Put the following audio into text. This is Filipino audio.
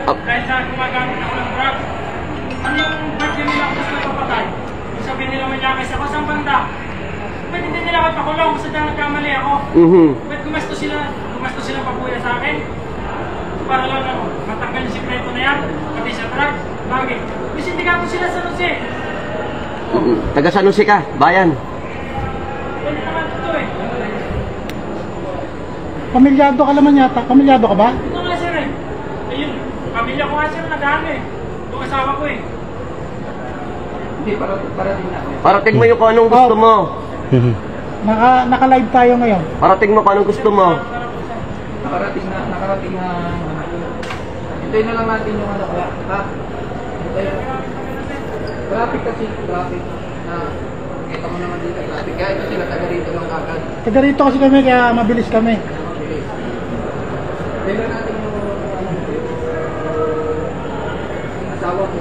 Dahil sa gumagamit ako ng drugs. Ano yung birthday nila ako gusto na papatay? Sabihin nila may lakay ako sa banda. Pwede din nila ako pakulong sa dahil nagkamali ako. Pwede gumasto sila pabuya sa akin. Para lang ako, matanggal yung sikreto na yan, pati sa drugs. Bakit? Kasi hindi ka sila sa Jose. Taga San Jose ka, bayan. Pwede naman ito eh. Pamilyado ka naman yata. Pamilyado ka ba? Ito nga sir eh. Ayun, pamilya ko nga sir, nag-ano eh. Yung asawa ko eh. Hindi, parating na. Parating mo yung kung anong gusto mo. Naka-live tayo ngayon. Parating mo kung anong gusto mo. Nakarating na. Hintayin na lang natin yung ano, ha? Hintayin na. Traffic kasi, traffic. Kita mo naman dito, traffic. Kaya ito sila, taga rito lang agad. Taga rito kasi kami, kaya mabilis kami. Okay. Hintayin na natin yung asawa ko.